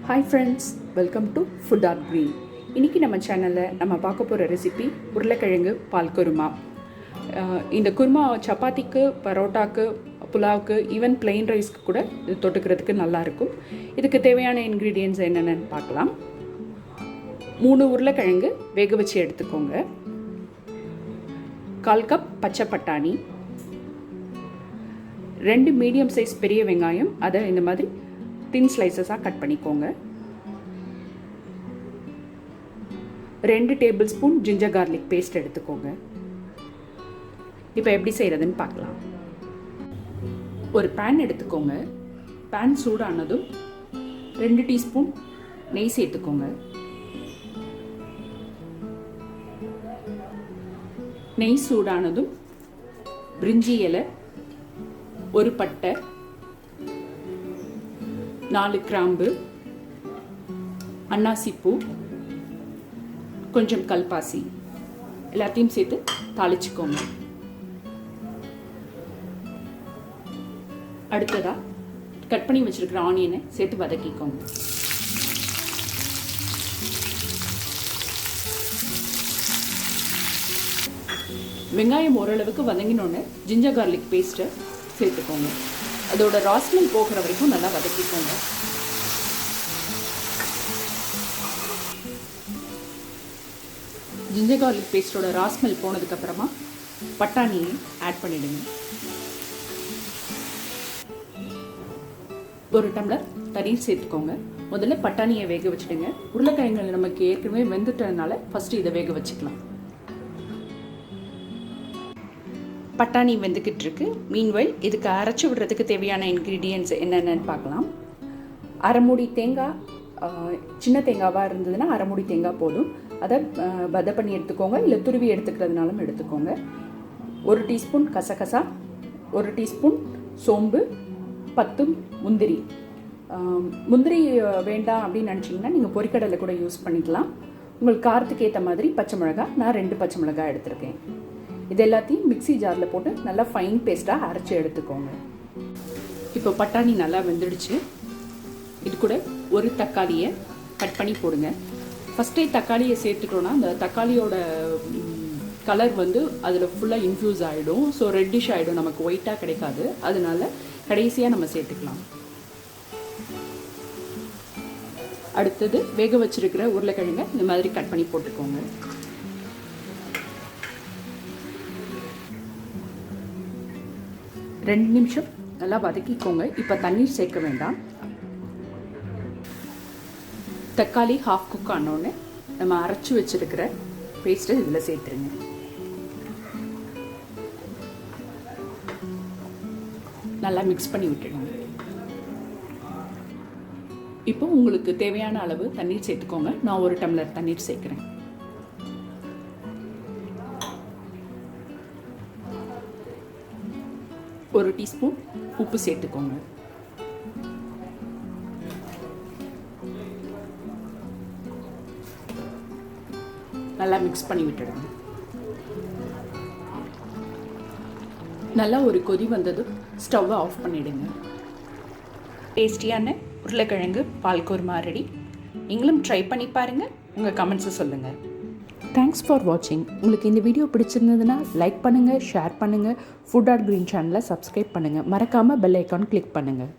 Hi friends, welcome to Food Art Green. இன்றைக்கி நம்ம சேனலில் நம்ம பார்க்க போகிற ரெசிபி உருளைக்கிழங்கு பால் குருமா. இந்த குருமா சப்பாத்திக்கு, பரோட்டாக்கு, புலாவுக்கு, ஈவன் பிளெயின் ரைஸ்க்கு கூட இது தொட்டுக்கிறதுக்கு நல்லாயிருக்கும். இதுக்கு தேவையான இன்க்ரீடியன்ட்ஸ் என்னென்னு பார்க்கலாம். 3 உருளைக்கிழங்கு வேக வச்சு எடுத்துக்கோங்க. 1/4 கப் பச்சை பட்டாணி, 2 மீடியம் சைஸ் பெரிய வெங்காயம், அதை இந்த மாதிரி தின் ஸ்லைசஸாக கட் பண்ணிக்கோங்க. 2 table spoon ginger garlic paste எடுத்துக்கோங்க. இப்போ எப்படி செய்கிறதுன்னு பார்க்கலாம். ஒரு பேன் எடுத்துக்கோங்க. பேன் சூடானதும் 2 டீஸ்பூன் நெய் சேர்த்துக்கோங்க. நெய் சூடானதும் பிரிஞ்சி இலை, 1 பட்டை, 4 கிராம்பு, அன்னாசிப்பூ, கொஞ்சம் கல்பாசி எல்லாத்தையும் சேர்த்து தாளிச்சுக்கோங்க. அடுத்ததாக கட் பண்ணி வச்சிருக்கிற ஆனியனை சேர்த்து வதக்கிக்கோங்க. வெங்காயம் ஓரளவுக்கு வதங்கினோன்னு ஜிஞ்சர் கார்லிக் பேஸ்ட்டை சேர்த்துக்கோங்க. அதோட ராஸ்மெல் போகிற வரைக்கும் நல்லா வதக்கிக்கோங்க. ஜிஞ்சர் கார்லிக் பேஸ்ட்டோட ராஸ்மெல் போனதுக்கப்புறமா பட்டாணியை ஆட் பண்ணிவிடுங்க. 1 டம்ளர் தண்ணீர் சேர்த்துக்கோங்க. முதல்ல பட்டாணியை வேக வச்சுடுங்க. உருளைக்கிழங்கு நமக்கு ஏற்கனவே வெந்துட்டதுனால ஃபஸ்ட்டு இதை வேக வச்சுக்கலாம். பட்டாணி வெந்துக்கிட்டு இருக்கு. மீன்வைல் இதுக்கு அரைச்சி விடுறதுக்கு தேவையான இன்க்ரீடியன்ட்ஸ் என்னென்னு பார்க்கலாம். 1/2 மூடி தேங்காய், சின்ன தேங்காவாக இருந்ததுன்னா 1/2 மூடி தேங்காய் போதும். அதை பத பண்ணி எடுத்துக்கோங்க, இல்லை துருவி எடுத்துக்கிறதுனாலும் எடுத்துக்கோங்க. 1 டீஸ்பூன் கசகசா, 1 டீஸ்பூன் சோம்பு, 10 முந்திரி. முந்திரி வேண்டாம் அப்படின்னு நினச்சிங்கன்னா நீங்கள் பொரிக்கடலை கூட யூஸ் பண்ணிக்கலாம். உங்களுக்கு காரத்துக்கு ஏற்ற மாதிரி பச்சை மிளகாய், நான் 2 பச்சை மிளகாய் எடுத்திருக்கேன். இது எல்லாத்தையும் மிக்ஸி ஜாரில் போட்டு நல்லா ஃபைன் பேஸ்ட்டாக அரைச்சி எடுத்துக்கோங்க. இப்போ பட்டாணி நல்லா வெந்துடுச்சு. இது கூட 1 தக்காளியை கட் பண்ணி போடுங்க. ஃபஸ்ட்டே தக்காளியை சேர்த்துட்டோன்னா அந்த தக்காளியோட கலர் அதில் ஃபுல்லாக இன்ஃப்யூஸ் ஆகிடும். ஸோ ரெட்டிஷ் ஆகிடும், நமக்கு ஒயிட்டாக கிடைக்காது. அதனால கடைசியாக நம்ம சேர்த்துக்கலாம். அடுத்தது வேக வச்சிருக்கிற உருளைக்கிழங்கை இந்த மாதிரி கட் பண்ணி போட்டுக்கோங்க. ரெண்டு நிமிஷம் நல்லா வதக்கிக்கோங்க. இப்போ தண்ணீர் சேர்க்க வேண்டாம். தக்காளி ஹாஃப் குக் ஆனோடனே நம்ம அரைச்சி வச்சிருக்கிற பேஸ்ட்டை இதில் சேர்த்துருங்க. நல்லா மிக்ஸ் பண்ணி விட்டுடுங்க. இப்போ உங்களுக்கு தேவையான அளவு தண்ணீர் சேர்த்துக்கோங்க. நான் 1 டம்ளர் தண்ணீர் சேர்க்குறேன். ஒரு டீஸ்பூன் உப்பு சேர்த்துக்கோங்க. நல்லா மிக்ஸ் பண்ணி விட்டுடுங்க. நல்லா ஒரு கொதி வந்ததும் ஸ்டவ்வை ஆஃப் பண்ணிவிடுங்க. டேஸ்டியான உருளைக்கிழங்கு பால் குருமா ரெடி. நீங்களும் ட்ரை பண்ணி பாருங்கள். உங்கள் கமெண்ட்ஸை சொல்லுங்கள். தேங்க்ஸ் ஃபார் வாட்சிங். உங்களுக்கு இந்த வீடியோ பிடிச்சிருந்ததுன்னா லைக் பண்ணுங்கள், ஷேர் பண்ணுங்கள். ஃபுட் ஆர்ட் க்ரீன் சேனலை சப்ஸ்கிரைப் பண்ணுங்கள். மறக்காமல் பெல் ஐக்கான் கிளிக் பண்ணுங்கள்.